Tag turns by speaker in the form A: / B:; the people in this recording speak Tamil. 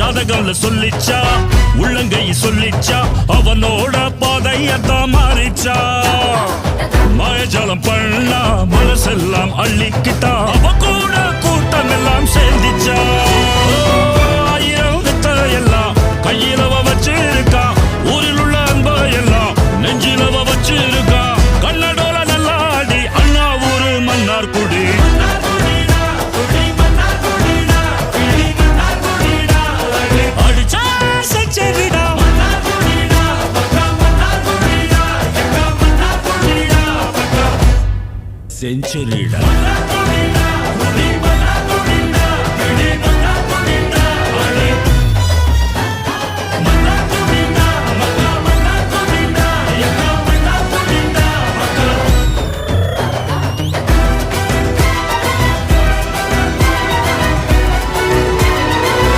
A: ஜாதகம்ல சொல்லிச்சா உள்ளங்கை சொல்லிச்சா அவனோட பாதையத்தான் மாறிச்சா மாயஜாலம் பண்ணா மனசெல்லாம் அள்ளிக்கிட்டா அவ கூட கூட்டம் எல்லாம் சேர்ந்துச்சா ஆயிரம் வித்த எல்லாம் கையிலவ வச்சிருக்கா ஊரில் உள்ள அன்ப எல்லாம் நெஞ்சிலவ வச்சிருக்கா கண்ணடோல நல்லாடி அண்ணா ஊரு மன்னார் குடி அடிச்சா செஞ்சரிடா செஞ்சுரிடா